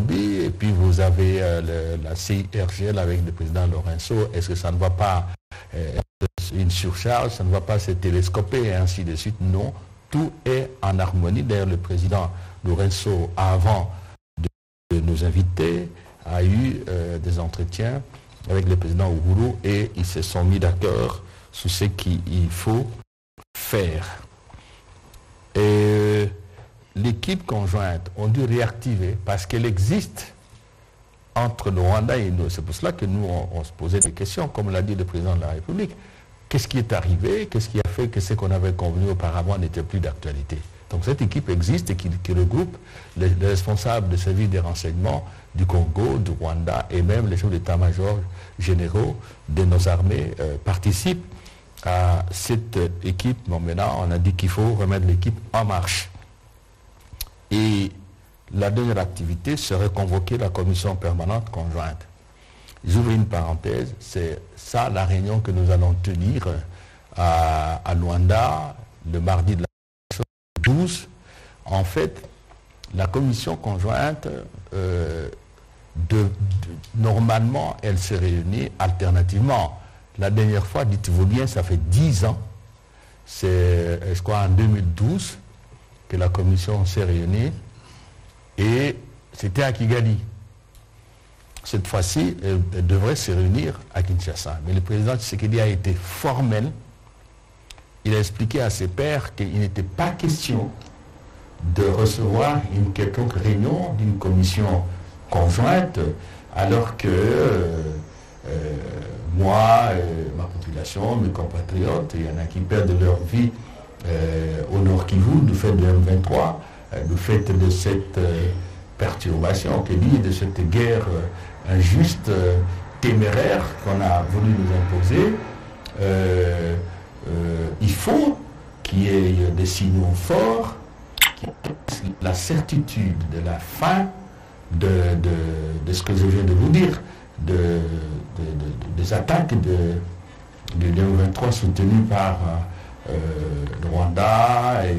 Nairobi, et puis vous avez la CIRGL avec le président Lorenzo. Est-ce que ça ne va pas une surcharge, ça ne va pas se télescoper et ainsi de suite? Non, tout est en harmonie. D'ailleurs, le président Lorenzo, avant de nous inviter, a eu des entretiens avec le président Uhuru et ils se sont mis d'accord sur ce qu'il faut faire. Et l'équipe conjointe a dû réactiver parce qu'elle existe entre le Rwanda et nous. C'est pour cela que nous, on se posait des questions, comme l'a dit le président de la République. Qu'est-ce qui est arrivé? Qu'est-ce qui a fait que ce qu'on avait convenu auparavant n'était plus d'actualité? Donc cette équipe existe et qui regroupe les responsables de services des renseignements du Congo, du Rwanda et même les chefs d'état-major généraux de nos armées participent à cette équipe. Bon, maintenant, on a dit qu'il faut remettre l'équipe en marche. Et la dernière activité serait convoquer la commission permanente conjointe. J'ouvre une parenthèse, c'est ça la réunion que nous allons tenir à Luanda le mardi de la 12. En fait, la commission conjointe, normalement, elle se réunit alternativement. La dernière fois, dites-vous bien, ça fait 10 ans, c'est, je crois, en 2012, que la commission s'est réunie, et c'était à Kigali. Cette fois-ci, elle devrait se réunir à Kinshasa. Mais le président Tshisekedi a été formel. Il a expliqué à ses pairs qu'il n'était pas question de recevoir une quelconque réunion d'une commission conjointe, alors que moi, ma population, mes compatriotes, il y en a qui perdent leur vie au Nord Kivu, du fait de M23, du fait de cette perturbation, de cette guerre injuste, téméraire qu'on a voulu nous imposer. Il faut qu'il y ait des signaux forts, la certitude de la fin de ce que je viens de vous dire, des attaques de M23 soutenues par le Rwanda et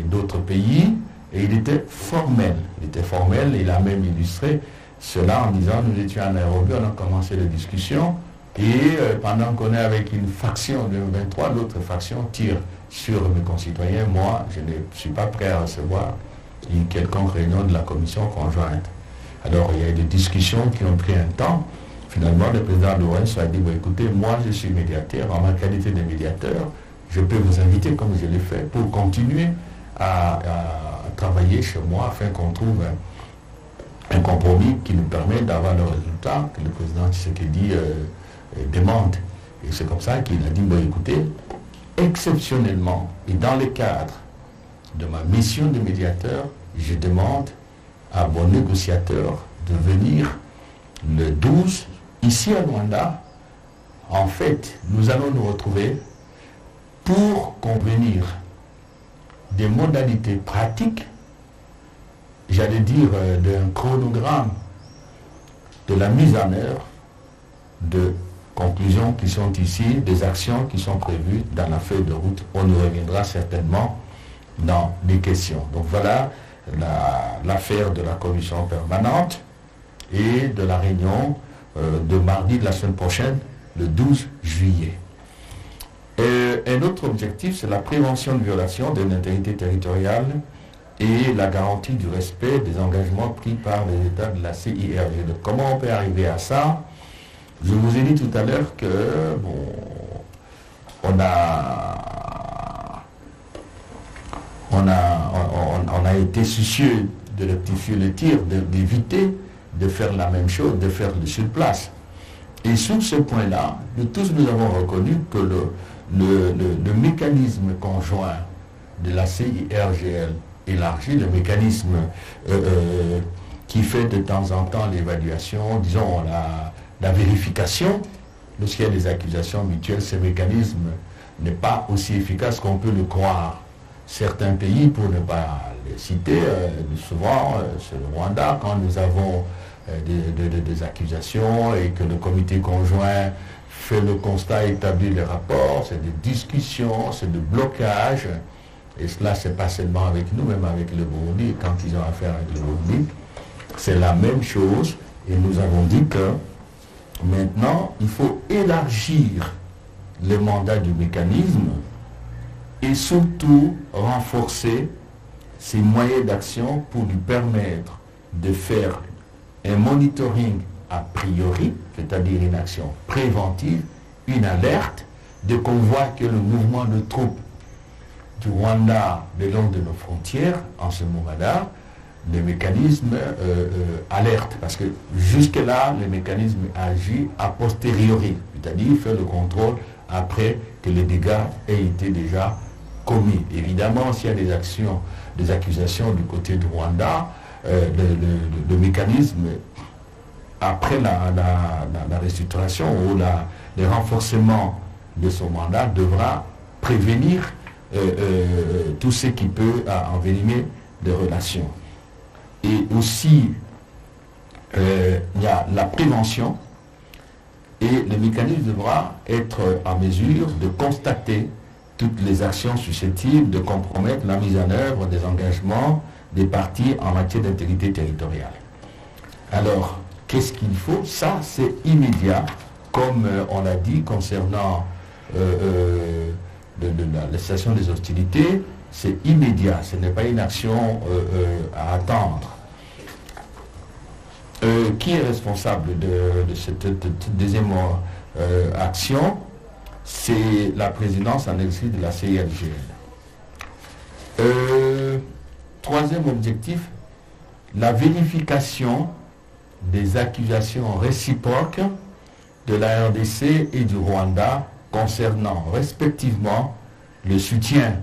d'autres pays. Et il était formel. Il a même illustré cela en disant, nous étions à Nairobi, on a commencé les discussions, et pendant qu'on est avec une faction de M23, l'autre faction tire sur mes concitoyens. Moi, je ne suis pas prêt à recevoir une quelconque réunion de la commission conjointe. Alors, il y a eu des discussions qui ont pris un temps. Finalement, le président Lorenzo a dit, bon, écoutez, moi, je suis médiateur. En ma qualité de médiateur, je peux vous inviter, comme je l'ai fait, pour continuer à travailler chez moi afin qu'on trouve un compromis qui nous permet d'avoir le résultat que le président Tshisekedi demande. Et c'est comme ça qu'il a dit, bon, écoutez, exceptionnellement, et dans le cadre de ma mission de médiateur, je demande à mon négociateur de venir le 12, ici à Luanda. En fait, nous allons nous retrouver pour convenir des modalités pratiques, j'allais dire d'un chronogramme de la mise en œuvre de conclusions qui sont ici, des actions qui sont prévues dans la feuille de route. On y reviendra certainement dans les questions. Donc voilà l'affaire de la commission permanente et de la réunion de mardi de la semaine prochaine, le 12 juillet. Un autre objectif, c'est la prévention de violation de l'intégrité territoriale et la garantie du respect des engagements pris par les États de la CIRGL. Comment on peut arriver à ça? Je vous ai dit tout à l'heure que on a été soucieux de rectifier le tir, d'éviter de faire la même chose, de faire le sur place. Et sur ce point-là, nous tous nous avons reconnu que le mécanisme conjoint de la CIRGL élargi, le mécanisme qui fait de temps en temps l'évaluation, disons la vérification, lorsqu'il y a des accusations mutuelles, ce mécanisme n'est pas aussi efficace qu'on peut le croire. Certains pays, pour ne pas les citer, souvent c'est le Rwanda, quand nous avons des accusations et que le comité conjoint fait le constat, établit les rapports, c'est des discussions, c'est des blocages, et cela c'est pas seulement avec nous, même avec le Burundi, quand ils ont affaire avec le Burundi, c'est la même chose. Et nous avons dit que maintenant, il faut élargir le mandat du mécanisme et surtout renforcer ses moyens d'action pour lui permettre de faire un monitoring a priori, c'est-à-dire une action préventive, une alerte, dès qu'on voit que le mouvement de troupes du Rwanda le long de nos frontières, en ce moment-là, le mécanisme alerte, parce que jusque-là, le mécanisme agit a posteriori, c'est-à-dire fait le contrôle après que les dégâts aient été déjà commis. Évidemment, s'il y a des accusations du côté du Rwanda, le mécanisme, après la restructuration ou le renforcement de son mandat, devra prévenir tout ce qui peut envenimer des relations. Et aussi, il y a la prévention, et le mécanisme devra être en mesure de constater toutes les actions susceptibles de compromettre la mise en œuvre des engagements des partis en matière d'intégrité territoriale. Alors, qu'est-ce qu'il faut? Ça, c'est immédiat, comme on l'a dit concernant la cessation des hostilités, c'est immédiat, ce n'est pas une action à attendre. Qui est responsable de cette deuxième action? C'est la présidence en exil de la CIRGL. Troisième objectif, la vérification des accusations réciproques de la RDC et du Rwanda concernant respectivement le soutien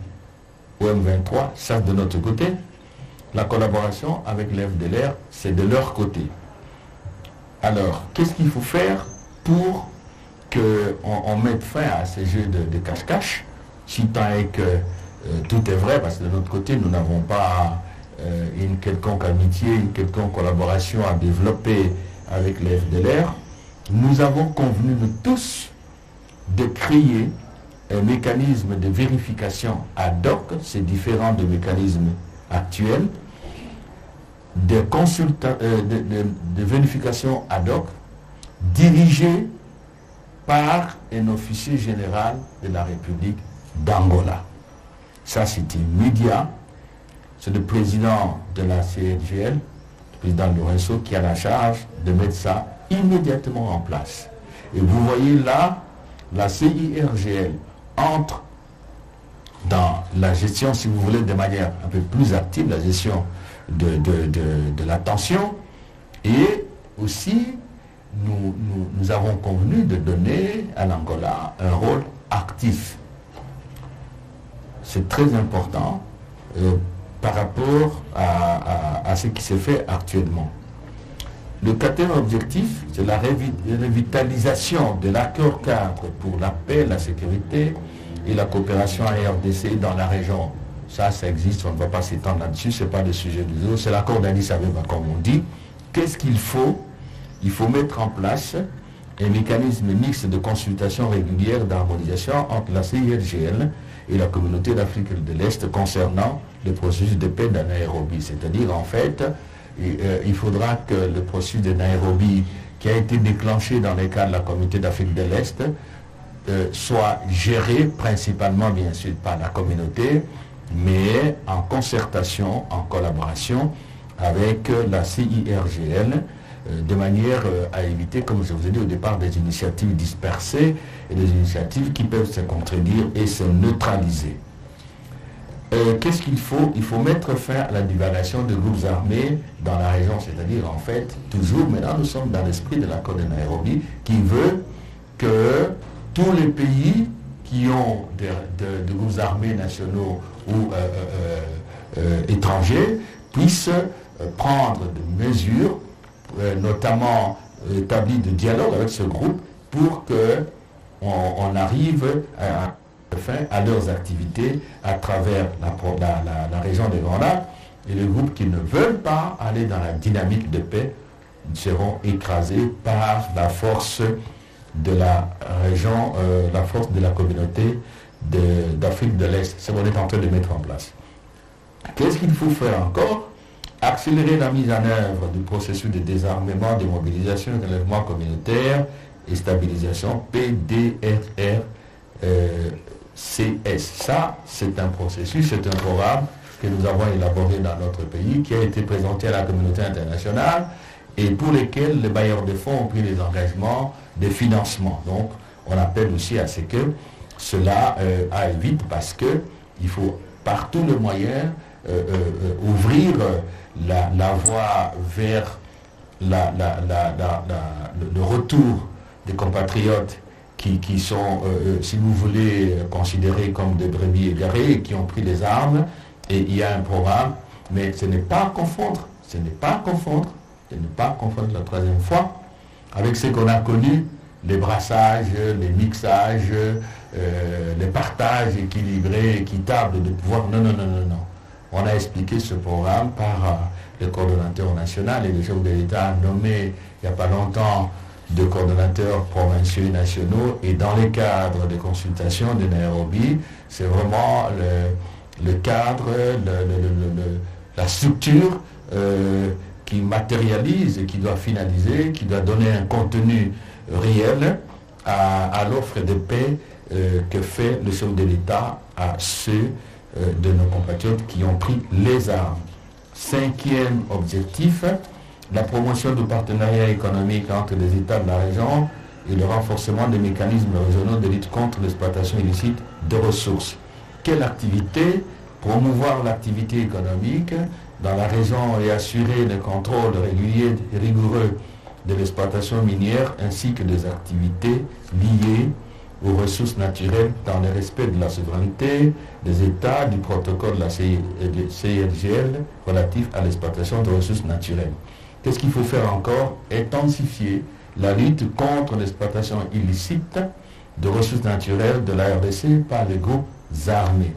au M23, ça de notre côté, la collaboration avec l'FDLR, c'est de leur côté. Alors, qu'est-ce qu'il faut faire pour qu'on mette fin à ces jeux de cache-cache, si tant est que tout est vrai, parce que de notre côté, nous n'avons pas une quelconque amitié, une quelconque collaboration à développer avec les FDLR. Nous avons convenu de tous de créer un mécanisme de vérification ad hoc, c'est différent des mécanismes actuels, de vérification ad hoc dirigé par un officier général de la République d'Angola. Ça, c'est immédiat. C'est le président de la CNGL, le président Lorenzo, qui a la charge de mettre ça immédiatement en place. Et vous voyez là, la CIRGL entre dans la gestion, si vous voulez, de manière un peu plus active, la gestion de la tension, et aussi nous avons convenu de donner à l'Angola un rôle actif. C'est très important par rapport à ce qui se fait actuellement. Le quatrième objectif, c'est la revitalisation de l'accord cadre pour la paix, la sécurité et la coopération en RDC dans la région. Ça existe, on ne va pas s'étendre là-dessus, ce n'est pas le sujet du jour, c'est l'accord d'Addis Abeba, comme on dit. Qu'est-ce qu'il faut? Il faut mettre en place un mécanisme mixte de consultation régulière d'harmonisation entre la CIRGL et la communauté d'Afrique de l'Est concernant le processus de paix de Nairobi. C'est-à-dire, en fait, il faudra que le processus de Nairobi, qui a été déclenché dans le cadre de la communauté d'Afrique de l'Est, soit géré principalement, bien sûr, par la communauté, mais en concertation, en collaboration avec la CIRGL, de manière à éviter, comme je vous ai dit au départ, des initiatives dispersées et des initiatives qui peuvent se contredire et se neutraliser. Qu'est-ce qu'il faut? Il faut mettre fin à la divagation de groupes armés dans la région, c'est-à-dire en fait, toujours, maintenant nous sommes dans l'esprit de l'accord de Nairobi qui veut que tous les pays qui ont de groupes armés nationaux ou étrangers puissent prendre des mesures, notamment établir de dialogue avec ce groupe pour qu'on arrive à fin à leurs activités à travers la région des Grands Lacs, et les groupes qui ne veulent pas aller dans la dynamique de paix seront écrasés par la force de la région, la force de la communauté d'Afrique de l'Est. C'est ce qu'on est en train de mettre en place. Qu'est-ce qu'il faut faire encore? À accélérer la mise en œuvre du processus de désarmement, démobilisation, relèvement communautaire et stabilisation PDRR CS. Ça, c'est un processus, c'est un programme que nous avons élaboré dans notre pays, qui a été présenté à la communauté internationale et pour lesquels les bailleurs de fonds ont pris des engagements de financement. Donc, on appelle aussi à ce que cela aille vite parce qu'il faut par tous les moyens ouvrir la voie vers le retour des compatriotes qui sont, si vous voulez, considérés comme des brebis égarées et qui ont pris les armes. Et il y a un programme, mais ce n'est pas à confondre, la troisième fois avec ce qu'on a connu, les brassages, les mixages, les partages équilibrés, équitables de pouvoir. Non. On a expliqué ce programme par le coordonnateur national et le chef de l'État a nommé il n'y a pas longtemps de coordonnateurs provinciaux et nationaux, et dans les cadres de consultation de Nairobi, c'est vraiment le cadre, la structure qui matérialise et qui doit finaliser, qui doit donner un contenu réel à l'offre de paix que fait le chef de l'État à ceux de nos compatriotes qui ont pris les armes. Cinquième objectif, la promotion du partenariat économique entre les États de la région et le renforcement des mécanismes régionaux de lutte contre l'exploitation illicite de ressources. Quelle activité? Promouvoir l'activité économique dans la région et assurer le contrôle régulier et rigoureux de l'exploitation minière ainsi que des activités liées aux ressources naturelles dans le respect de la souveraineté des États du protocole de la CIRGL relatif à l'exploitation de ressources naturelles. Qu'est-ce qu'il faut faire encore? Intensifier la lutte contre l'exploitation illicite de ressources naturelles de la RDC par les groupes armés.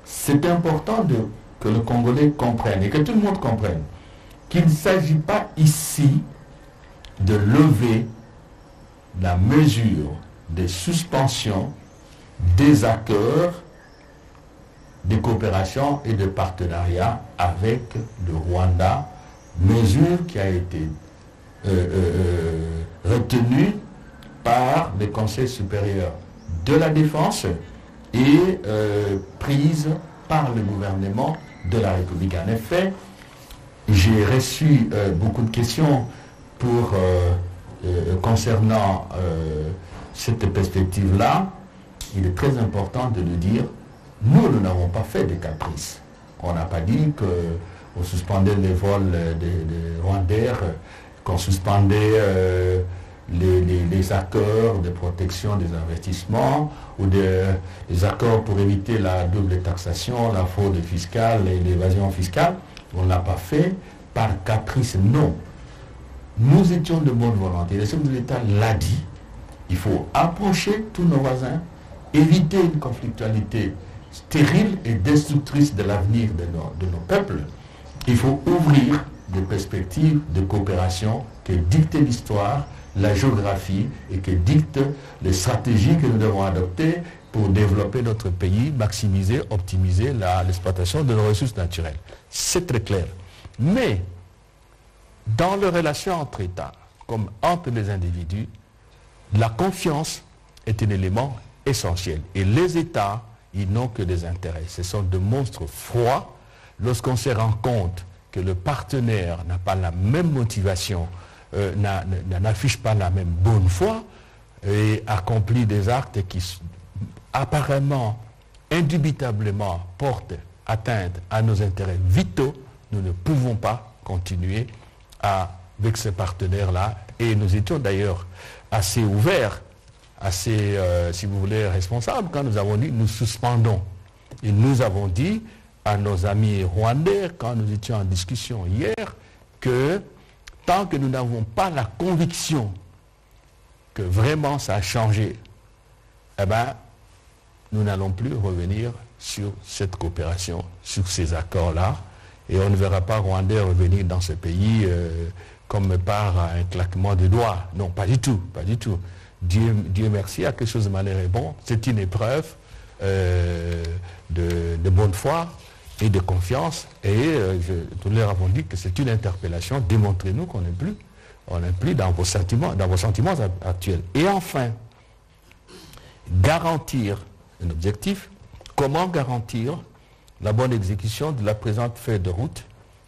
C'est important que le Congolais comprenne et que tout le monde comprenne qu'il ne s'agit pas ici de lever la mesure de suspension des accords de coopération et de partenariat avec le Rwanda, mesure qui a été retenue par le Conseil supérieur de la défense et prise par le gouvernement de la République. En effet, j'ai reçu beaucoup de questions concernant cette perspective-là. Il est très important de le dire, nous n'avons pas fait de caprices. On n'a pas dit qu'on suspendait les vols de Rwandair, qu'on suspendait les accords de protection des investissements ou les accords pour éviter la double taxation, la fraude fiscale et l'évasion fiscale. On ne l'a pas fait par caprice, non. Nous étions de bonne volonté. Le chef de l'État l'a dit. Il faut approcher tous nos voisins, éviter une conflictualité stérile et destructrice de l'avenir de nos peuples. Il faut ouvrir des perspectives de coopération que dicte l'histoire, la géographie et que dictent les stratégies que nous devons adopter pour développer notre pays, maximiser, optimiser l'exploitation de nos ressources naturelles. C'est très clair. Mais, dans les relations entre États, comme entre les individus, la confiance est un élément essentiel. Et les États, ils n'ont que des intérêts. Ce sont de monstres froids. Lorsqu'on se rend compte que le partenaire n'a pas la même motivation, n'affiche pas la même bonne foi et accomplit des actes qui apparemment, indubitablement portent atteinte à nos intérêts vitaux, nous ne pouvons pas continuer avec ces partenaires-là. Et nous étions d'ailleurs assez ouverts, assez, si vous voulez, responsables quand nous avons dit nous suspendons. Et nous avons dit à nos amis rwandais, quand nous étions en discussion hier, que tant que nous n'avons pas la conviction que vraiment ça a changé, eh bien, nous n'allons plus revenir sur cette coopération, sur ces accords-là, et on ne verra pas Rwandais revenir dans ce pays comme par un claquement de doigts. Non, pas du tout, pas du tout. Dieu merci, à quelque chose de malheur et bon. C'est une épreuve de bonne foi et de confiance. Et nous leur avons dit que c'est une interpellation. Démontrez-nous qu'on n'est plus dans vos sentiments actuels. Et enfin, garantir un objectif. Comment garantir la bonne exécution de la présente feuille de route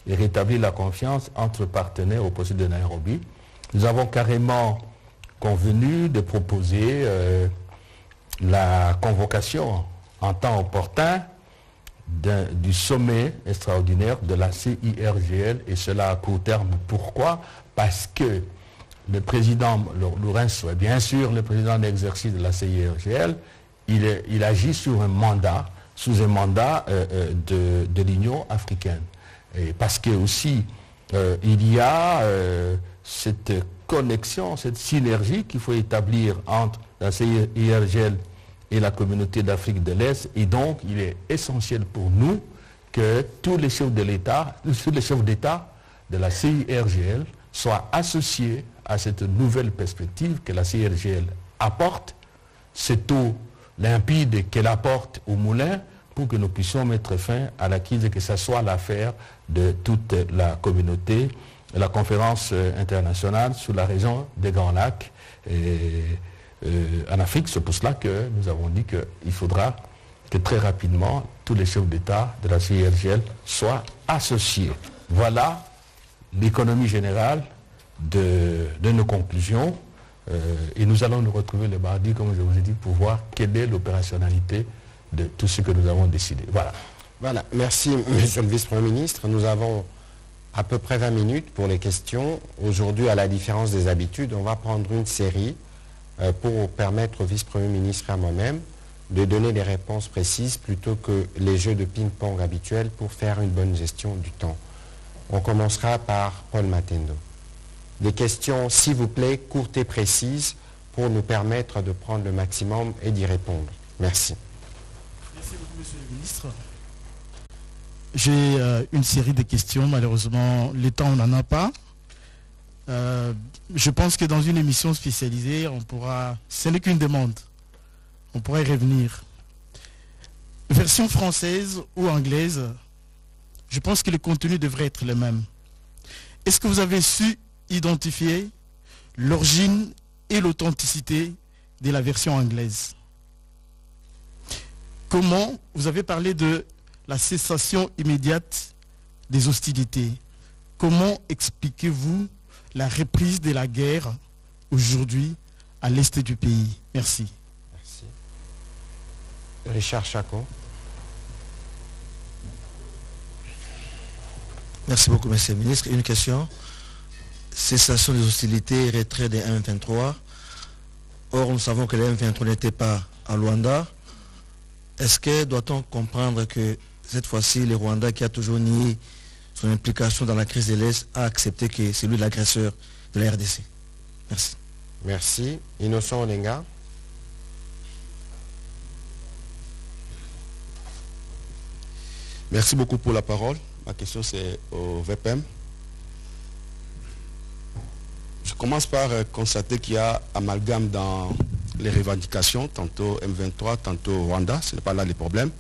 et rétablir la confiance entre partenaires au procès de Nairobi? Nous avons carrément convenu de proposer la convocation en temps opportun du sommet extraordinaire de la CIRGL, et cela à court terme. Pourquoi? Parce que le président Lourenço est bien sûr le président d'exercice de la CIRGL, il agit sous un mandat de l'Union africaine. Et parce que aussi il y a cette connexion, cette synergie qu'il faut établir entre la CIRGL et la communauté d'Afrique de l'Est, et donc il est essentiel pour nous que tous les chefs d'État de la CIRGL soient associés à cette nouvelle perspective que la CIRGL apporte, cette eau limpide qu'elle apporte au moulin, pour que nous puissions mettre fin à la crise et que ce soit l'affaire de toute la communauté. La conférence internationale sur la région des Grands Lacs en Afrique, c'est pour cela que nous avons dit qu'il faudra que très rapidement tous les chefs d'État de la CIRGL soient associés. Voilà l'économie générale de nos conclusions, et nous allons nous retrouver le mardi, comme je vous ai dit, pour voir quelle est l'opérationnalité de tout ce que nous avons décidé. Voilà. Voilà, merci Monsieur le Vice-Premier ministre. Nous avons à peu près 20 minutes pour les questions. Aujourd'hui, à la différence des habitudes, on va prendre une série pour permettre au Vice-Premier ministre et à moi-même de donner des réponses précises plutôt que les jeux de ping-pong habituels pour faire une bonne gestion du temps. On commencera par Paul Matendo. Des questions, s'il vous plaît, courtes et précises pour nous permettre de prendre le maximum et d'y répondre. Merci. Merci beaucoup, Monsieur le ministre. J'ai une série de questions. Malheureusement, le temps, on n'en a pas. Je pense que dans une émission spécialisée, on pourra... Ce n'est qu'une demande. On pourra y revenir. Version française ou anglaise, je pense que le contenu devrait être le même. Est-ce que vous avez su identifier l'origine et l'authenticité de la version anglaise? Comment vous avez parlé de la cessation immédiate des hostilités? Comment expliquez-vous la reprise de la guerre aujourd'hui à l'est du pays? Merci. Merci. Richard Chacon. Merci beaucoup, Monsieur le ministre. Une question. Cessation des hostilités, retrait des M23. Or, nous savons que les M23 n'étaient pas à Luanda. Est-ce que doit-on comprendre que cette fois-ci, le Rwanda, qui a toujours nié son implication dans la crise de l'Est, a accepté que c'est lui l'agresseur de la RDC? Merci. Merci. Innocent Olenga. Merci beaucoup pour la parole. Ma question c'est au VPM. Je commence par constater qu'il y a amalgame dans les revendications, tantôt M23, tantôt Rwanda, ce n'est pas là le problème.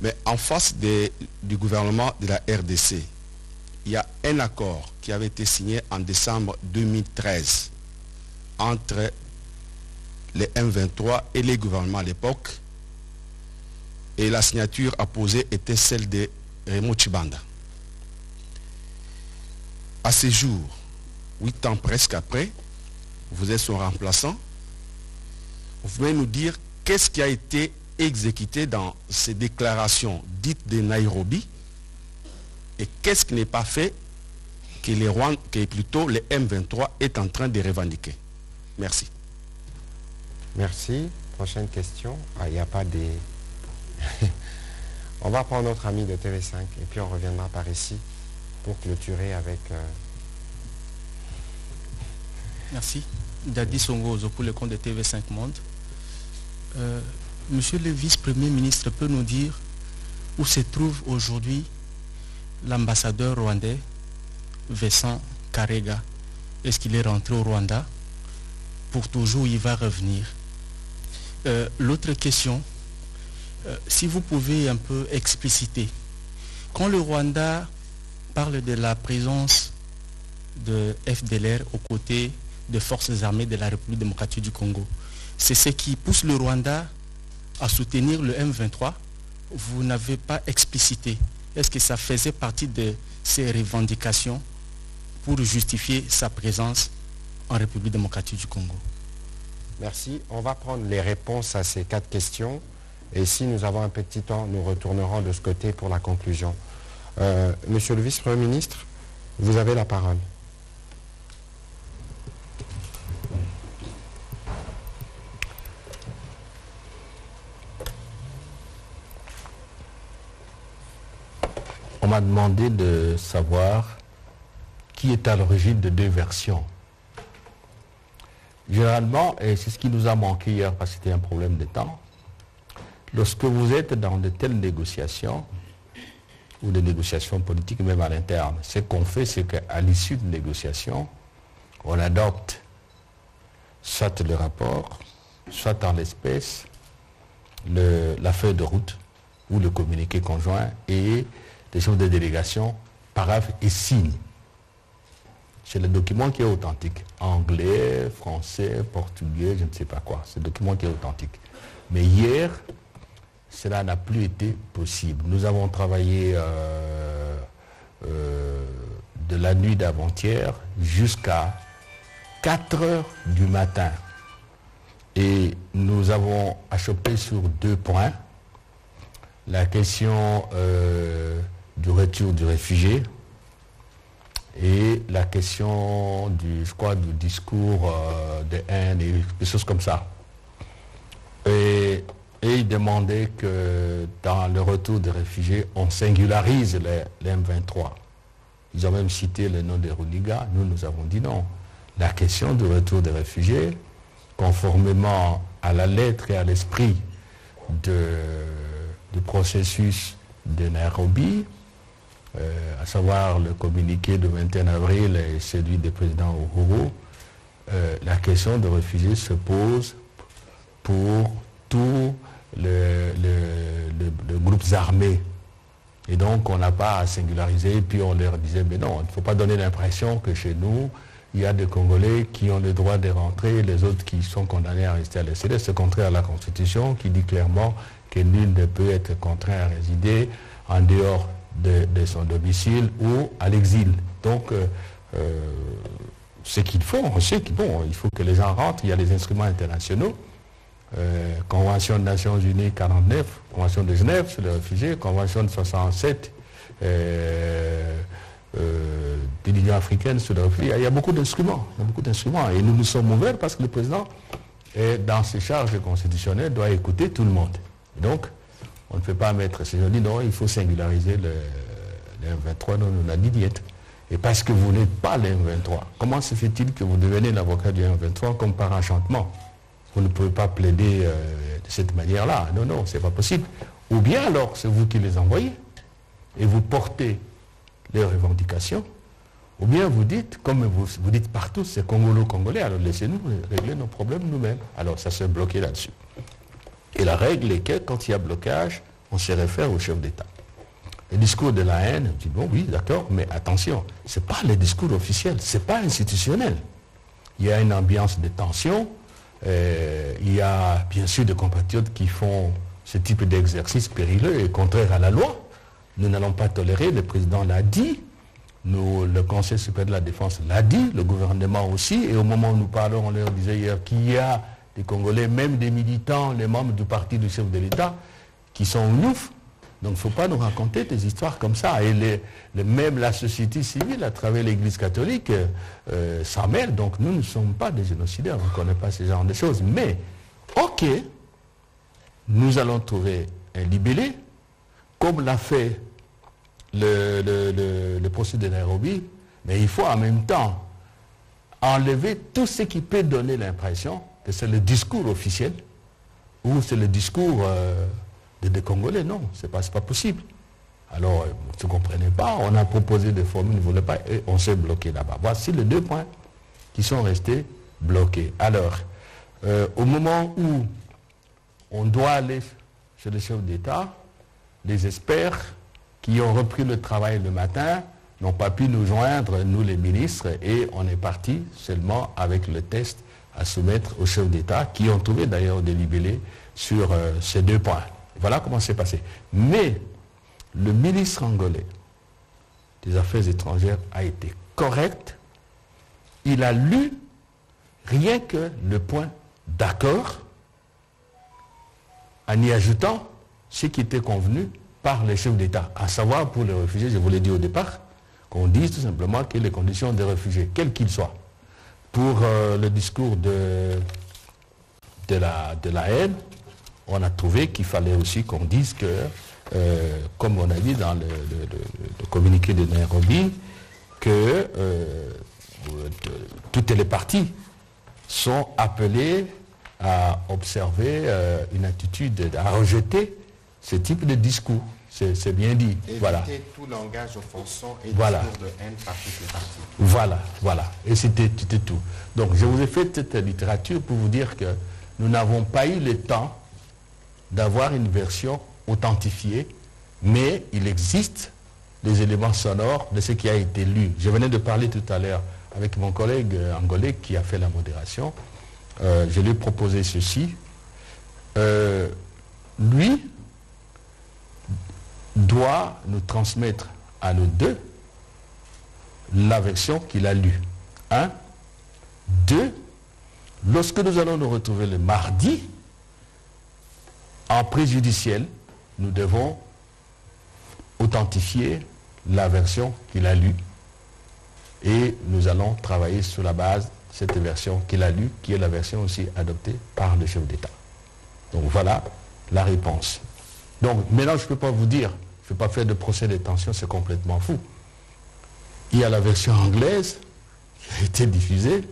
Mais en face du gouvernement de la RDC, il y a un accord qui avait été signé en décembre 2013 entre les M23 et les gouvernements à l'époque. Et la signature apposée était celle de Raymond Tshibanda. À ce jour, 8 ans presque après, vous êtes son remplaçant. Vous pouvez nous dire qu'est-ce qui a été exécuté dans ces déclarations dites de Nairobi et qu'est-ce qui n'est pas fait que plutôt les M23 est en train de revendiquer. Merci. Merci. Prochaine question. Ah, il n'y a pas des... On va prendre notre ami de TV5 et puis on reviendra par ici pour clôturer avec... Merci. Dadi Songozo pour le compte de TV5 Monde. Monsieur le vice-premier ministre peut nous dire où se trouve aujourd'hui l'ambassadeur rwandais Vincent Karega? Est-ce qu'il est rentré au Rwanda? Pour toujours, il va revenir. L'autre question, si vous pouvez un peu expliciter Quand le Rwanda parle de la présence de FDLR aux côtés des forces armées de la République démocratique du Congo, c'est ce qui pousse le Rwanda à soutenir le M23. Vous n'avez pas explicité. Est-ce que ça faisait partie de ces revendications pour justifier sa présence en République démocratique du Congo? Merci. On va prendre les réponses à ces 4 questions. Et si nous avons un petit temps, nous retournerons de ce côté pour la conclusion. Monsieur le vice-premier ministre, vous avez la parole. On m'a demandé de savoir qui est à l'origine de 2 versions. Généralement, et c'est ce qui nous a manqué hier parce que c'était un problème de temps, lorsque vous êtes dans de telles négociations, ou des négociations politiques même à l'interne, ce qu'on fait, c'est qu'à l'issue de négociations, on adopte soit le rapport, soit en l'espèce, la feuille de route ou le communiqué conjoint et des chefs de délégation paraphent et signent. C'est le document qui est authentique. Anglais, français, portugais, je ne sais pas quoi. C'est le document qui est authentique. Mais hier, cela n'a plus été possible. Nous avons travaillé de la nuit d'avant-hier jusqu'à 4 heures du matin. Et nous avons achoppé sur 2 points. La question du retour du réfugié et la question du discours de haine et des choses comme ça. Et ils demandaient que dans le retour des réfugiés, on singularise les M23. Ils ont même cité le nom des Runiga. Nous avons dit non. La question du retour des réfugiés, conformément à la lettre et à l'esprit du processus de Nairobi, à savoir le communiqué du 21 avril et celui du président Uhuru, la question des réfugiés se pose pour tous les groupes armés. Et donc on n'a pas à singulariser, puis on leur disait, mais non, il ne faut pas donner l'impression que chez nous, il y a des Congolais qui ont le droit de rentrer, les autres qui sont condamnés à rester à l'extérieur. C'est contraire à la Constitution qui dit clairement que nul ne peut être contraint à résider en dehors de son domicile ou à l'exil. Donc, ce qu'il faut, on sait qu'il faut que les gens rentrent, il y a les instruments internationaux, Convention des Nations Unies 49, Convention de Genève sur les réfugiés, Convention de 67 de l'Union africaine sur les réfugiés. Il y a beaucoup d'instruments, et nous nous sommes ouverts parce que le président, dans ses charges constitutionnelles, doit écouter tout le monde. Et donc, on ne peut pas mettre ces gens dit non, il faut singulariser le M23, non, on a dit niet. Et parce que vous n'êtes pas le M23, comment se fait-il que vous devenez l'avocat du M23 comme par enchantement? Vous ne pouvez pas plaider de cette manière-là. Non, non, c'est pas possible. Ou bien alors, c'est vous qui les envoyez et vous portez les revendications. Ou bien vous dites, comme vous dites partout, c'est congolo-congolais, alors laissez-nous régler nos problèmes nous-mêmes. Alors ça s'est bloqué là-dessus. Et la règle est que quand il y a blocage, on se réfère au chef d'État. Le discours de la haine, on dit bon oui, d'accord, mais attention, ce n'est pas le discours officiel, ce n'est pas institutionnel. Il y a une ambiance de tension, il y a bien sûr des compatriotes qui font ce type d'exercice périlleux et contraire à la loi. Nous n'allons pas tolérer, le président l'a dit, le Conseil supérieur de la défense l'a dit, le gouvernement aussi, et au moment où nous parlons, on leur disait hier qu'il y a des Congolais, même des militants, les membres du parti du chef de l'État, qui sont ouf. Donc il ne faut pas nous raconter des histoires comme ça. Et même la société civile, à travers l'Église catholique, s'en mêle. Donc nous ne sommes pas des génocidaires, on ne connaît pas ce genre de choses. Mais, ok, nous allons trouver un libellé, comme l'a fait le procès de Nairobi, mais il faut en même temps enlever tout ce qui peut donner l'impression que c'est le discours officiel ou c'est le discours des Congolais. Non, ce n'est pas possible. Alors, vous ne comprenez pas, on a proposé des formules, ne voulait pas, et on s'est bloqué là-bas. Voici les 2 points qui sont restés bloqués. Alors, au moment où on doit aller chez le chef d'État, les experts qui ont repris le travail le matin n'ont pas pu nous joindre, nous les ministres, et on est parti seulement avec le test à soumettre aux chefs d'État, qui ont trouvé d'ailleurs des libellés sur ces 2 points. Voilà comment c'est passé. Mais le ministre angolais des Affaires étrangères a été correct. Il a lu rien que le point d'accord, en y ajoutant ce qui était convenu par les chefs d'État, à savoir pour les réfugiés, je vous l'ai dit au départ, qu'on dise tout simplement que les conditions des réfugiés, quels qu'ils soient, pour le discours de la haine, on a trouvé qu'il fallait aussi qu'on dise que, comme on a dit dans le communiqué de Nairobi, que toutes les parties sont appelées à observer une attitude, à rejeter ce type de discours. C'est bien dit. Éviter voilà. tout langage offensant et Voilà. discours de haine par toutes les parties. Voilà, voilà. Et c'était tout. Donc je vous ai fait cette littérature pour vous dire que nous n'avons pas eu le temps d'avoir une version authentifiée, mais il existe des éléments sonores de ce qui a été lu. Je venais de parler tout à l'heure avec mon collègue angolais qui a fait la modération. Je lui ai proposé ceci. Lui doit nous transmettre à nous deux la version qu'il a lue. 1. 2. Lorsque nous allons nous retrouver le mardi, en préjudiciel, nous devons authentifier la version qu'il a lue. Et nous allons travailler sur la base de cette version qu'il a lue, qui est la version aussi adoptée par le chef d'État. Donc voilà la réponse. Donc maintenant, je ne peux pas vous dire, je ne peux pas faire de procès d'intention, c'est complètement fou. Il y a la version anglaise qui a été diffusée.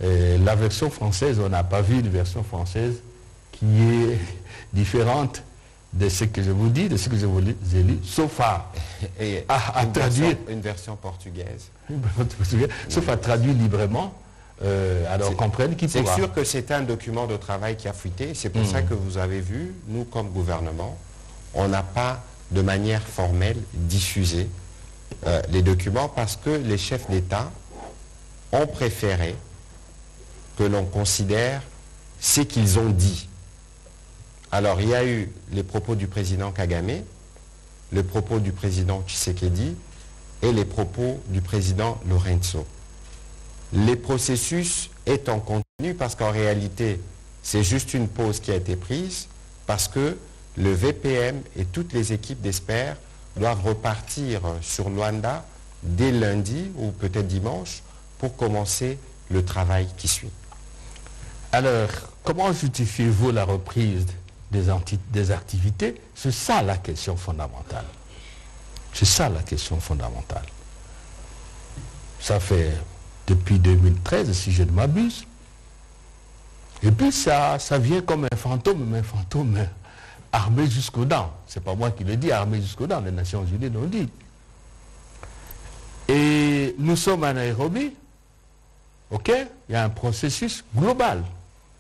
Et la version française, on n'a pas vu une version française qui est différente de ce que je vous dis, de ce que je vous ai lu, sauf à traduire. Une version portugaise. Sauf à traduire librement, alors comprennent qui pourra. C'est sûr que c'est un document de travail qui a fuité. C'est pour ça que vous avez vu, nous comme gouvernement, on n'a pas de manière formelle diffusé les documents parce que les chefs d'État ont préféré que l'on considère ce qu'ils ont dit. Alors il y a eu les propos du président Kagame, le propos du président Tshisekedi et les propos du président Lorenzo. Les processus étant contenus parce qu'en réalité, c'est juste une pause qui a été prise parce que le VPM et toutes les équipes d'experts doivent repartir sur Luanda dès lundi ou peut-être dimanche pour commencer le travail qui suit. Alors, comment justifiez-vous la reprise des activités? C'est ça la question fondamentale. C'est ça la question fondamentale. Ça fait depuis 2013, si je ne m'abuse. Et puis ça vient comme un fantôme armé jusqu'aux dents. C'est pas moi qui le dis, armé jusqu'aux dents, les Nations Unies l'ont dit. Et nous sommes à Nairobi, ok? Il y a un processus global.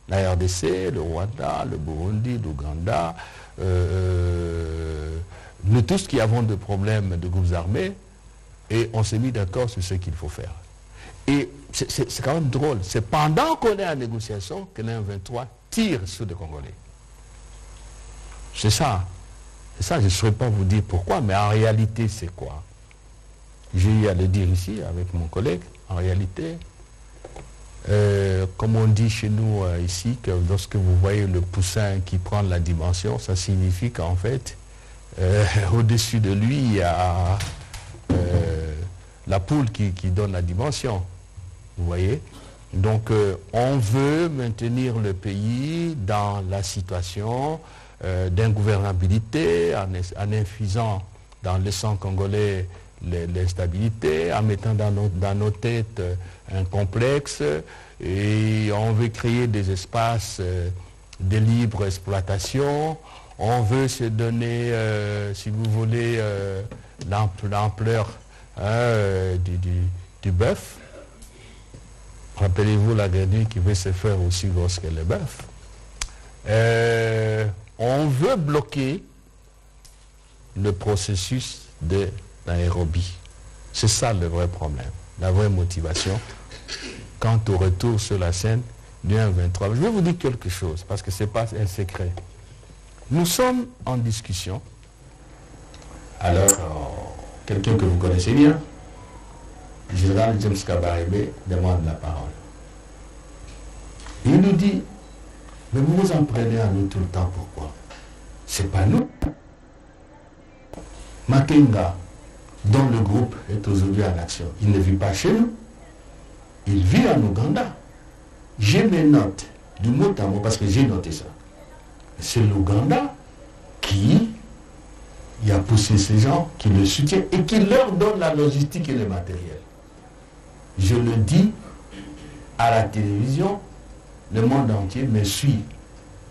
La RDC, le Rwanda, le Burundi, l'Ouganda, nous tous qui avons des problèmes de groupes armés, et on s'est mis d'accord sur ce qu'il faut faire. Et c'est quand même drôle, c'est pendant qu'on est en négociation que l'M23 tire sur les Congolais. C'est ça. Et ça, je ne saurais pas vous dire pourquoi, mais en réalité, c'est quoi? J'ai eu à le dire ici avec mon collègue, en réalité, comme on dit chez nous ici, que lorsque vous voyez le poussin qui prend la dimension, ça signifie qu'en fait, au-dessus de lui, il y a la poule qui donne la dimension. Vous voyez? Donc, on veut maintenir le pays dans la situation d'ingouvernabilité, en infusant dans le sang congolais l'instabilité, en mettant dans nos têtes un complexe, et on veut créer des espaces de libre exploitation, on veut se donner, si vous voulez, l'ampleur du bœuf. Rappelez-vous la grenouille qui veut se faire aussi grosse que le bœuf. On veut bloquer le processus de Nairobi. C'est ça le vrai problème, la vraie motivation quant au retour sur la scène du 1-23. Je vais vous dire quelque chose, parce que ce n'est pas un secret. Nous sommes en discussion. Alors, quelqu'un que vous connaissez bien, général James Kabarebe, demande la parole. Il nous dit, mais vous vous en prenez à nous tout le temps, pourquoi? C'est pas nous. Makenga, dont le groupe est aujourd'hui en action, il ne vit pas chez nous. Il vit en Ouganda. J'ai mes notes du mot à mot, parce que j'ai noté ça. C'est l'Ouganda qui a poussé ces gens, qui le soutient et qui leur donne la logistique et le matériel. Je le dis à la télévision, le monde entier me suit.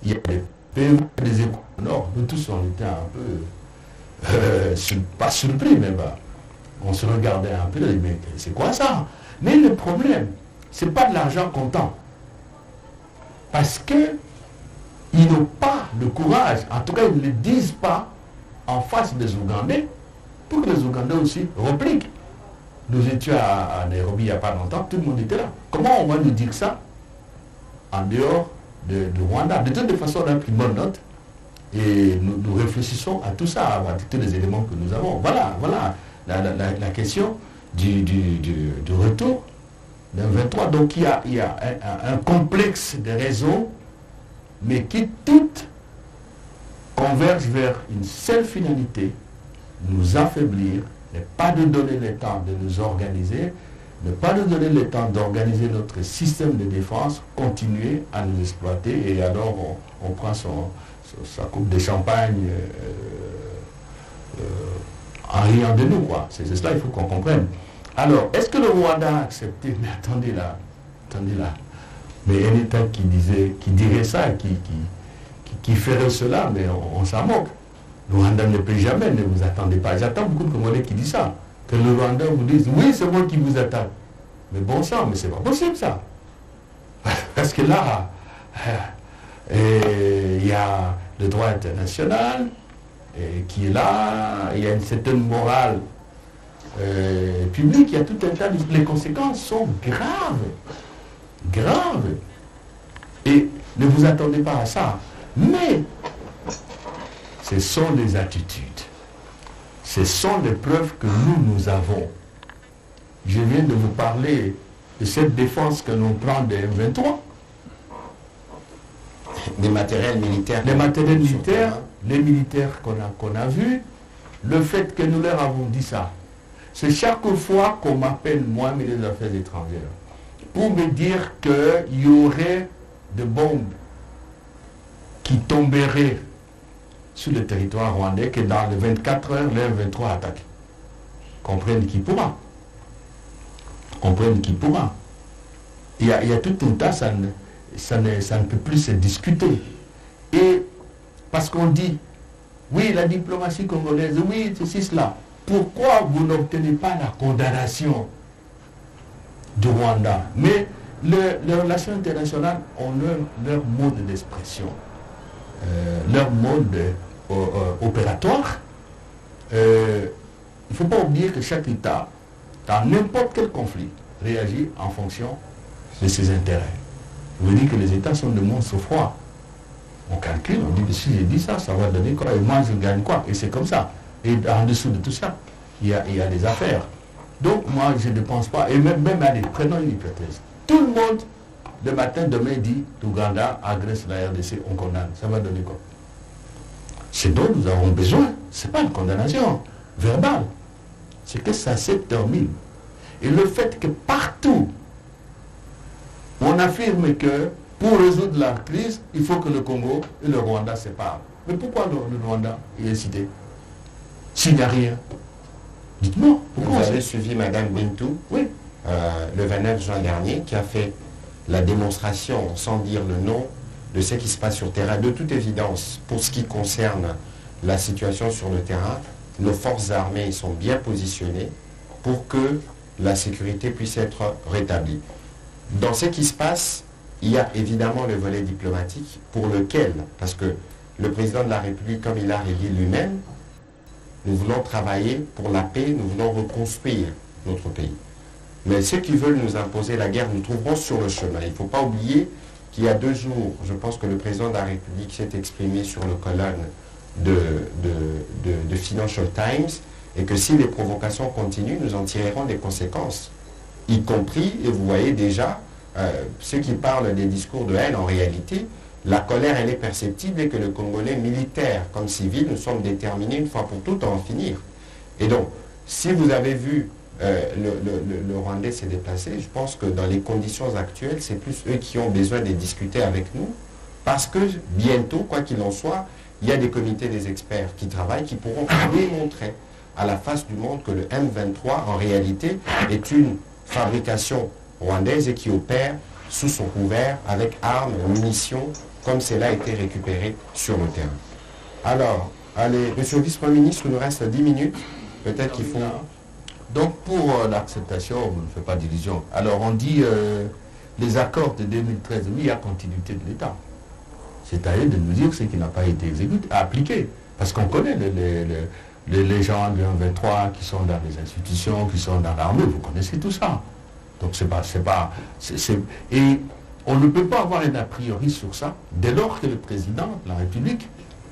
Il y a des pays, des écoles nord, nous tous on était un peu, pas surpris, mais on se regardait un peu, mais c'est quoi ça? Mais le problème, c'est pas de l'argent comptant. Parce que ils n'ont pas le courage, en tout cas ils ne le disent pas en face des Ougandais, pour que les Ougandais aussi repliquent. Nous étions à Nairobi il n'y a pas longtemps, tout le monde était là. Comment on va nous dire ça en dehors de Rwanda? De toute façon, on a pris bonne note et nous réfléchissons à tout ça, à tous les éléments que nous avons. Voilà la question du retour d'un 23. Donc il y a un complexe de raisons, mais qui toutes convergent vers une seule finalité, nous affaiblir, ne pas nous donner le temps de nous organiser, ne pas nous donner le temps d'organiser notre système de défense, continuer à nous exploiter, et alors on prend sa coupe de champagne en riant de nous, quoi. C'est cela, il faut qu'on comprenne. Alors, est-ce que le Rwanda a accepté? Mais attendez là. Mais un État qui dirait ça, qui ferait cela, mais on s'en moque. Le Rwanda ne peut jamais, ne vous attendez pas. J'attends beaucoup de Congolais qui disent ça. Que le Rwanda vous dise, oui, c'est moi qui vous attaque. Mais bon sang, mais c'est pas possible ça. Parce que là, il y a le droit international qui est là, il y a une certaine morale publique, il y a tout un tas de... Les conséquences sont graves. Et ne vous attendez pas à ça. Mais ce sont des attitudes. Ce sont des preuves que nous avons. Je viens de vous parler de cette défense que l'on prend des M23. Des matériels militaires. Les matériels militaires, les militaires qu'on a vus, le fait que nous leur avons dit ça. C'est chaque fois qu'on m'appelle, moi, ministre des Affaires étrangères, pour me dire qu'il y aurait des bombes qui tomberaient sur le territoire rwandais, que dans les 24 heures, les M23 attaquent. Comprennent qui pourra. Il y a tout un tas, ça ne peut plus se discuter. Et parce qu'on dit, oui, la diplomatie congolaise, oui, ceci, cela. Pourquoi vous n'obtenez pas la condamnation du Rwanda? Mais les relations internationales ont leur mode d'expression, leur mode opératoire. Il ne faut pas oublier que chaque État, dans n'importe quel conflit, réagit en fonction de ses intérêts. Je vous dis que les États sont de monstres froids. On calcule, on dit que si j'ai dit ça, ça va donner quoi? Et moi, je gagne quoi? Et c'est comme ça. Et en dessous de tout ça, il y a des affaires. Donc, moi, je ne pense pas. Et même allez, prenons une hypothèse. Tout le monde, le matin, demain, dit l'Ouganda agresse la RDC, on condamne. Ça va donner quoi? Ce dont nous avons besoin, ce n'est pas une condamnation verbale. C'est que ça se termine. Et le fait que partout, on affirme que pour résoudre la crise, il faut que le Congo et le Rwanda se séparent. Mais pourquoi le Rwanda est cité? S'il n'y a rien. Dites-moi. Vous avez suivi Mme Bintou, oui. Le 29 juin dernier, qui a fait la démonstration, sans dire le nom, de ce qui se passe sur le terrain. De toute évidence, pour ce qui concerne la situation sur le terrain, nos forces armées sont bien positionnées pour que la sécurité puisse être rétablie. Dans ce qui se passe, il y a évidemment le volet diplomatique pour lequel, parce que le président de la République, comme il a régi lui-même, Nous voulons travailler pour la paix, nous voulons reconstruire notre pays. Mais ceux qui veulent nous imposer la guerre, nous trouverons sur le chemin. Il ne faut pas oublier qu'il y a 2 jours, je pense que le président de la République s'est exprimé sur le colonne de Financial Times, et que si les provocations continuent, nous en tirerons des conséquences. Y compris, et vous voyez déjà, ceux qui parlent des discours de haine, en réalité, la colère, elle est perceptible, et que le Congolais, militaire comme civil, nous sommes déterminés une fois pour toutes à en finir. Et donc, si vous avez vu le Rwandais s'est déplacé, je pense que dans les conditions actuelles, c'est plus eux qui ont besoin de discuter avec nous, parce que bientôt, quoi qu'il en soit, il y a des comités des experts qui travaillent, qui pourront démontrer à la face du monde que le M23, en réalité, est une fabrication rwandaise et qui opère sous son couvert avec armes, munitions, comme cela a été récupéré sur le terrain. Alors, allez, monsieur le vice-premier ministre, il nous reste 10 minutes. Peut-être qu'il faut... Donc, pour l'acceptation, on ne fait pas d'illusion. Alors, on dit les accords de 2013, oui, il y a continuité de l'État. C'est à eux de nous dire ce qui n'a pas été exécuté, appliqué. Parce qu'on connaît les gens du 23 qui sont dans les institutions, qui sont dans l'armée, vous connaissez tout ça. Donc, et on ne peut pas avoir un a priori sur ça, dès lors que le président de la République,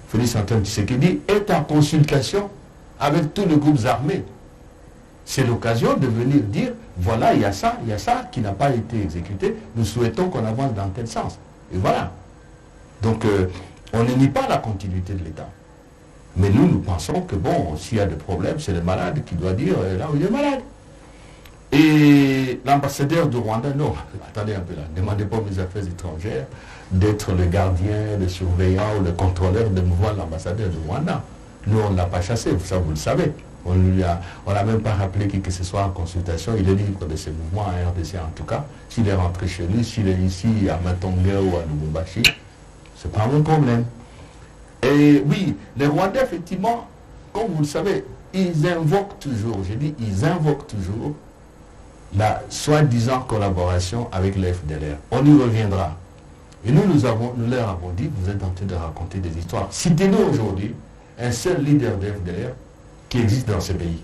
Félix Antoine Tshisekedi, est en consultation avec tous les groupes armés. C'est l'occasion de venir dire, voilà, il y a ça qui n'a pas été exécuté, nous souhaitons qu'on avance dans tel sens. Et voilà. Donc, on ne nie pas la continuité de l'État. Mais nous pensons que, bon, s'il y a des problèmes, c'est le malade qui doit dire là où il est malade. Et l'ambassadeur du Rwanda, non, attendez un peu là, ne demandez pas aux affaires étrangères d'être le gardien, le surveillant ou le contrôleur de mouvement de l'ambassadeur du Rwanda. Nous, on ne l'a pas chassé, ça vous le savez. On n'a même pas rappelé que ce soit en consultation, il est libre de ses mouvements à RDC en tout cas. S'il est rentré chez lui, s'il est ici à Matonga ou à Lubumbashi, c'est pas un problème. Et oui, les Rwandais, effectivement, comme vous le savez, ils invoquent toujours, j'ai dit, ils invoquent toujours la soi-disant collaboration avec les FDLR. On y reviendra. Et nous leur avons dit, vous êtes en train de raconter des histoires. Citez-nous aujourd'hui un seul leader de FDLR qui existe dans ce pays.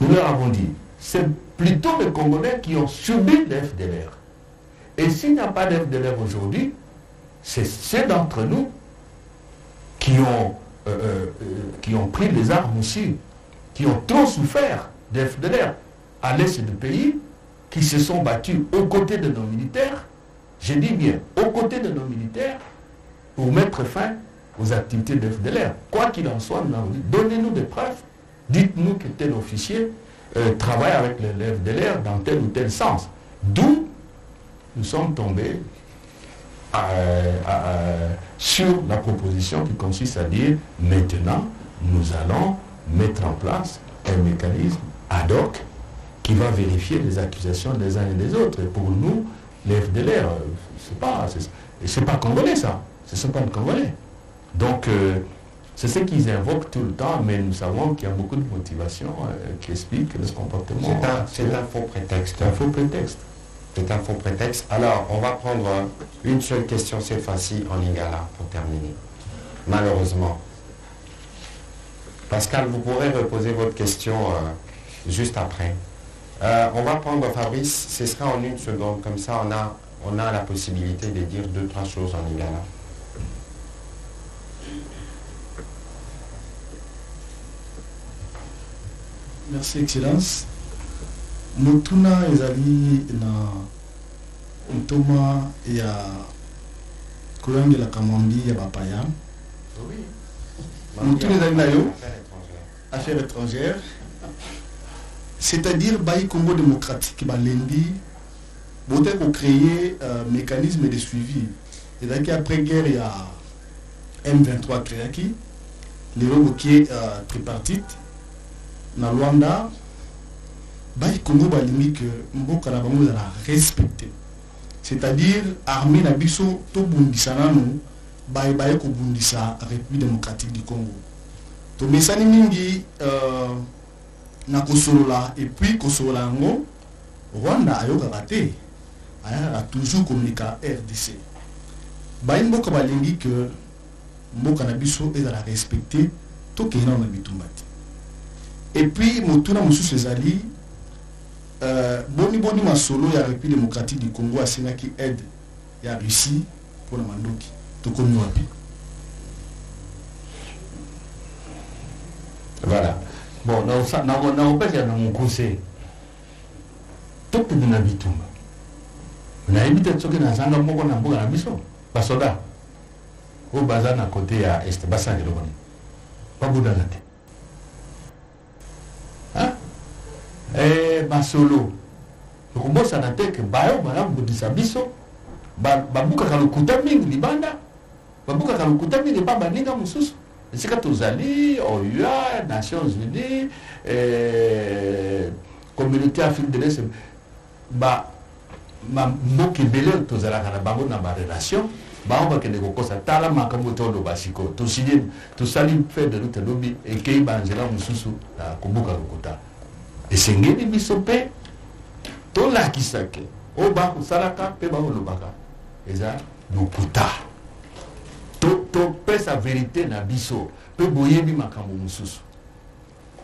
Nous leur avons dit, c'est plutôt les Congolais qui ont subi les FDLR. Et s'il n'y a pas de FDLR aujourd'hui, c'est ceux d'entre nous qui ont pris les armes aussi, qui ont trop souffert des FDLR à l'est du pays, qui se sont battus aux côtés de nos militaires, je dis bien aux côtés de nos militaires, pour mettre fin aux activités de FDLR. Quoi qu'il en soit, donnez-nous des preuves, dites-nous que tel officier travaille avec les FDLR dans tel ou tel sens. D'où nous sommes tombés sur la proposition qui consiste à dire maintenant nous allons mettre en place un mécanisme ad hoc qui va vérifier les accusations des uns et des autres. Et pour nous, les FDLR, c'est pas congolais ça, ce ne sont pas les Congolais. Donc c'est ce qu'ils invoquent tout le temps, mais nous savons qu'il y a beaucoup de motivations qui expliquent ce comportement. C'est un faux prétexte. C'est un faux prétexte. C'est un faux prétexte. Alors, on va prendre une seule question cette fois-ci en lingala pour terminer. Malheureusement. Pascal, vous pourrez reposer votre question juste après. On va prendre Fabrice, ce sera en 1 seconde. Comme ça, on a la possibilité de dire 2-3 choses en lingala. Merci, Excellence. Motuna ezali na ntoma ya koyangela kamambi ya bapaya. Motuna ezali na yo affaires étrangères. C'est-à-dire bayi Congo démocratique balendi bote ko créer mécanisme de suivi. C'est-à-dire qu'après guerre il y a M23 créaki, les robots qui est tripartite na Rwanda. Bayi Congo balimi que mboka na bango za respecter. C'est-à-dire armée na biso to bundisa nanu bayi ko bundisa République démocratique du Congo. To mesani mingi na kosolola et puis kosolola ngo Rwanda ayoka raté a toujours communiqué RDC. Bayi mboka balingi que mboka na biso ezala respecter tokenda na bitumba te. Et puis motuna mosusu ezali boni masolo ya République démocratique du Congo asenaki aide ya Russie pour la mandoki tokomi wapi. Voilà. Bon, na opesa na mukuse tokende na bitumba na ebite tsoke na zanga moko na mboka na biso basoda o baza na côté ya est basangelo boni babuda na te basolo tokombosa na te ke bayo balabudisa biso babukaka lokuta mingi libanda babukaka lokuta mingi pa baninga mosusu esika tozali OUA, Nations Unies, Communauté Afrique de l'Est mboka ebele tozalaka na bango na barelation bango bakende kokosa tala makambo te oloba siko tosali fait de route lobi ekei banzela mosusu na kobuka lokuta esengeli biso mpe tolakisa ke oyo bakosalaka mpe baolobaka eza lokuta topesa verité na biso mpe boyebi makambo mosusu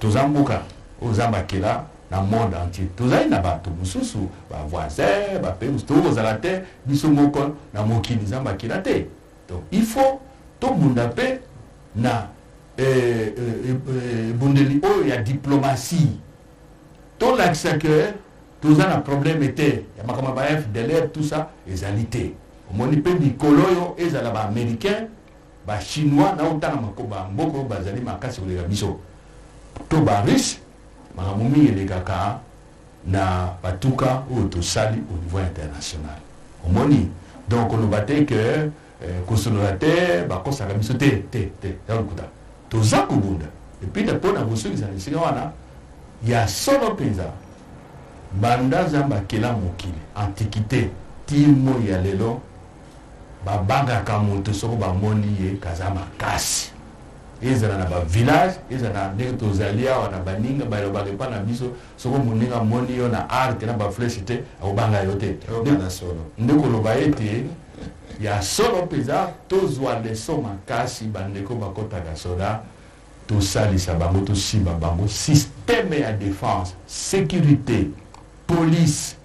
toza mboka oyo zambakela na monde entier tozali na bato mosusu bavoisin bape mosusu tokozala te biso moko na mokili zambakela te. Donc il faut tobunda mpe na ebundeli oyo ya diplomatie tolakisa ke toza na problème te ya makambo ba FDLR tout ça ezali te omoni mpe mikolo oyo ezala baaméricain bachinois na otala makoba mboko bazali makasi koleka biso to barusse makambo mingi elekaka na batuka oyo tosali au niveau international omoni. Donc oloba te ke kosolola te bakosaka biso te lokuta toza kobunda epuis na mpo na kosukisa na esika wana ya solo mpenza banda zamba kela mokili antiquité timo ya lelo babangaka moto soko bamoni ye kaza makasi ezala na bavillage ezala na ndenge tozali awa na baninga balobaka epa na biso soko moninga moni yo na arte na bafleshe te akobanga yo te nde koloba ete ya solo mpenza tozwa leso makasi bandeko bakotaka soda tosalisa bango tosimba bango système ya défense sécurité police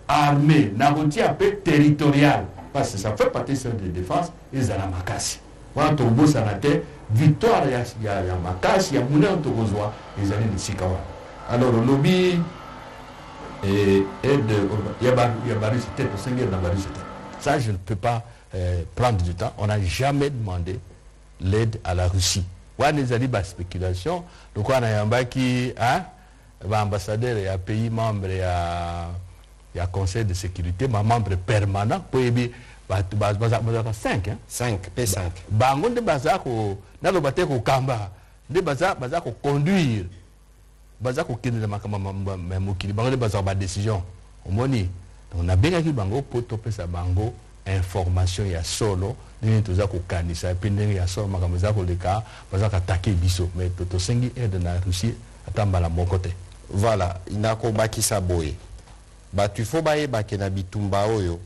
armée na kotia mpe territorial parce que ça fait partie de défense ezala makasi wana tokobosana te victoire ya makasi ya monene tokozwa ezali lisika wana. Alors olobi aide ya barusse te tosengeli na barusse te ça je ne peux pas prendre du temps. On n'a jamais demandé l'aide à la Russie. Wana ezali ba spéculation donc wana yambaki ba ambassadeur ya pays membre ya conseil de sécurité ma membre permanent po ebi baza 5 P5 bango nde baza ko naloba te ko kamba nde baza ko conduire baza ko kende makama mokili bango nde baza ba décision omoni. Donc na bengaki bango po topesa bango information ya solo ndenge toza kokanisa epi ndenge ya solo makambo eza koleka baza katake biso mais tosengi aide na Russie atambala moko te. Voilà, inakobakisa boye batu fo bayebake na bitumba oyo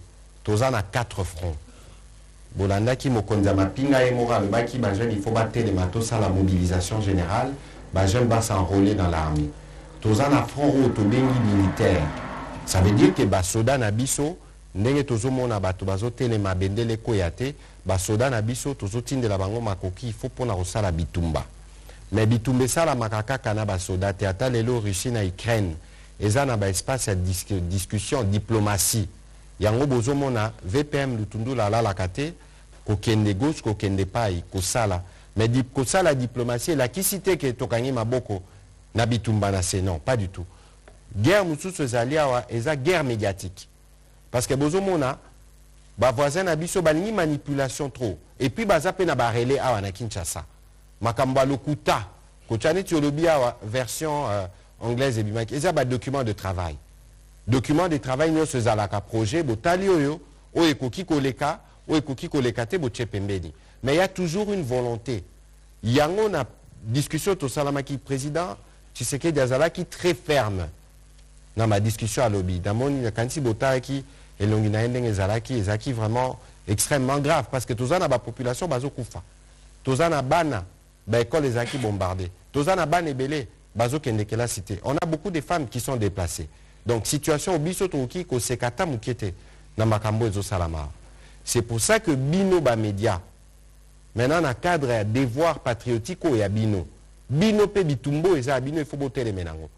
toza na 4 fronts bolandaki mokonzi ya mapinga ye moko alobaki bajeune il faut batelema tosala mobilisation générale bajeune basenrôler dans l'armée toza na front oyo tobengi militaire ça veut dire que basoda na biso ndenge tozomona bato bazotelema bendele koya te basoda na biso tozotindela bango makoki il faut mpona kosala bitumba mais bitumba esalamaka kaka na basoda te ata lelo Russie na Ukraine eza na baespace ya discussion diplomatie yango bozomona VPM lutundula alalaka te kokende gauche kokende pai kosala mais kosala diplomatie elakisi te ke tokangi maboko na bitumba na se non pas du tout. Guerre mosusu ezali awa eza guerre médiatique parce que bozomona bavoisin na biso balingi manipulation trop et puis baza pe na barele awa na Kinshasa makambo lokuta kochani tiolobi awa version anglaise et bimaki eza ba document de travail nyonso ezalaka projet botali oyo ekoki koleka te botie pembeni mais il y a toujours une volonté yango na discussion tosalamaki président Tshisekedi azalaki très ferme dans ma discussion à lobby namoni kanisi botaki elongi na ndenge ezalaki vraiment extrêmement grave parce que tozana ba population bazokufa tozana bana ben, quand les acquis bombardés. Tozana ban et belé, bazo kendekela cité. On a beaucoup de femmes qui sont déplacées. Donc, situation au biso toki ko sekata mukete na makambo ezo salama. C'est pour ça que bino ba média, maintenant, dans cadre à devoir patriotique ou ya bino. Bino pe bitumbo eza bino il faut boter les menango.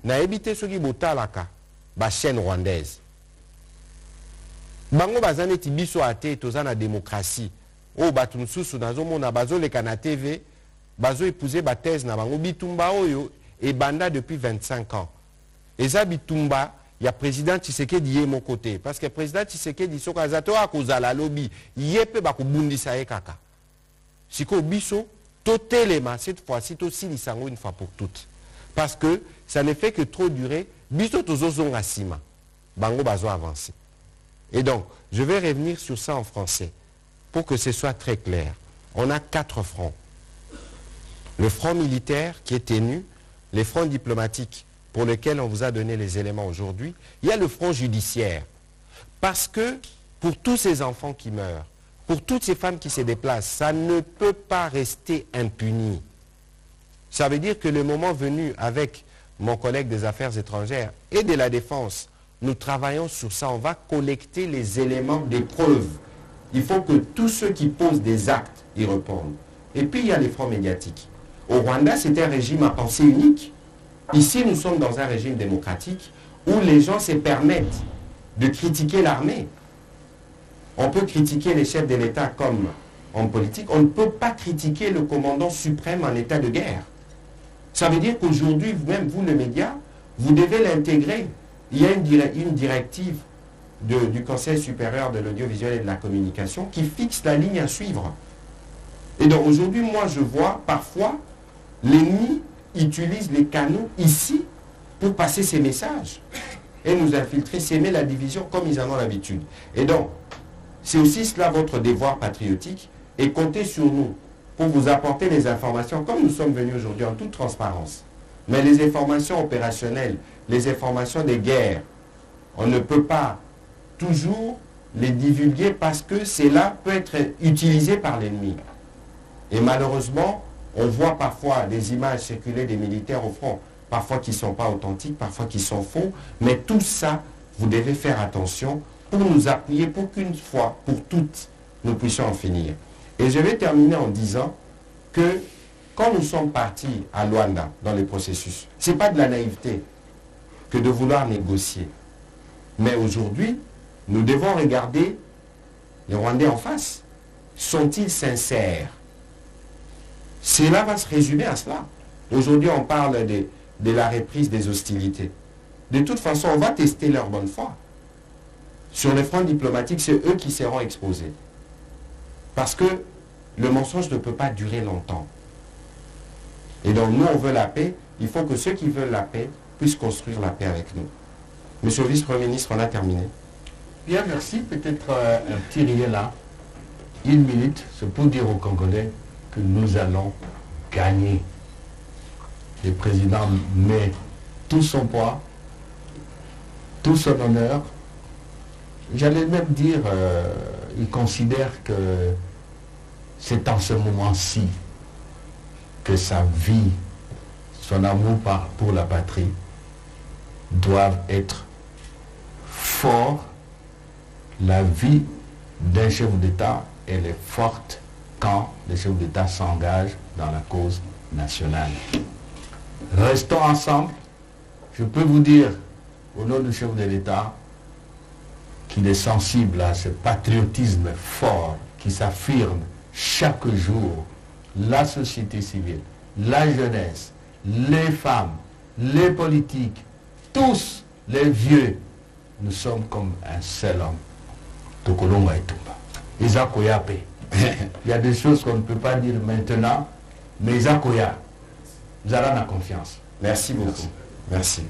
Na éviter ceux qui botalaka ba chaîne rwandaise. Bango bazane ti biso ate tozana démocratie. O batu mususu nazo mona bazo le kana TV, bazo épouser ba thèse na bango bitumba oyo et banda depuis 25 ans. Eza bitumba ya président Tshisekedi yé mon côté parce que président Tshisekedi soka zato akozala lobby yépe ba kubundisa kaka. Siko biso totelema cette fois-ci aussi lisango une fois pour toutes. Parce que ça ne fait que trop durer, biso tozozonga sima. Bango bazo avancer. Et donc, je vais revenir sur ça en français pour que ce soit très clair. On a 4 fronts. Le front militaire qui est tenu, les fronts diplomatiques pour lesquels on vous a donné les éléments aujourd'hui. Il y a le front judiciaire. Parce que pour tous ces enfants qui meurent, pour toutes ces femmes qui se déplacent, ça ne peut pas rester impuni. Ça veut dire que le moment venu, avec mon collègue des affaires étrangères et de la défense, nous travaillons sur ça. On va collecter les éléments des preuves. Il faut que tous ceux qui posent des actes y répondent. Et puis il y a les fronts médiatiques. Au Rwanda, c'était un régime à pensée unique. Ici, nous sommes dans un régime démocratique où les gens se permettent de critiquer l'armée. On peut critiquer les chefs de l'État comme en politique. On ne peut pas critiquer le commandant suprême en état de guerre. Ça veut dire qu'aujourd'hui, même vous, les médias, vous devez l'intégrer. Il y a une directive du Conseil supérieur de l'audiovisuel et de la communication qui fixe la ligne à suivre. Et donc aujourd'hui, moi, je vois parfois l'ennemi utilise les canaux ici pour passer ses messages et nous infiltrer, s'aimer la division comme ils en ont l'habitude. Et donc, c'est aussi cela votre devoir patriotique et comptez sur nous pour vous apporter les informations comme nous sommes venus aujourd'hui en toute transparence. Mais les informations opérationnelles, les informations des guerres, on ne peut pas toujours les divulguer parce que cela peut être utilisé par l'ennemi. Et malheureusement, on voit parfois des images circuler des militaires au front, parfois qui ne sont pas authentiques, parfois qui sont faux, mais tout ça, vous devez faire attention pour nous appuyer pour qu'une fois, pour toutes, nous puissions en finir. Et je vais terminer en disant que quand nous sommes partis à Luanda dans le processus, ce n'est pas de la naïveté que de vouloir négocier. Mais aujourd'hui, nous devons regarder les Rwandais en face. Sont-ils sincères? Cela va se résumer à cela. Aujourd'hui, on parle de la reprise des hostilités. De toute façon, on va tester leur bonne foi. Sur le front diplomatique, c'est eux qui seront exposés. Parce que le mensonge ne peut pas durer longtemps. Et donc, nous, on veut la paix. Il faut que ceux qui veulent la paix puissent construire la paix avec nous. Monsieur le vice-premier ministre, on a terminé. Bien, merci. Peut-être un petit rien là. 1 minute, c'est pour dire aux Congolais que nous allons gagner. Le président met tout son poids, tout son honneur. J'allais même dire, il considère que c'est en ce moment-ci que sa vie, son amour pour la patrie doivent être forts. La vie d'un chef d'État, elle est forte quand le chef d'État s'engage dans la cause nationale. Restons ensemble. Je peux vous dire, au nom du chef de l'État, qu'il est sensible à ce patriotisme fort qui s'affirme chaque jour. La société civile, la jeunesse, les femmes, les politiques, tous les vieux, nous sommes comme un seul homme. Tokolonga et Tumba. Isakoyape. Il y a des choses qu'on ne peut pas dire maintenant, mais Isakoya, vous allez la confiance. Merci beaucoup. Merci.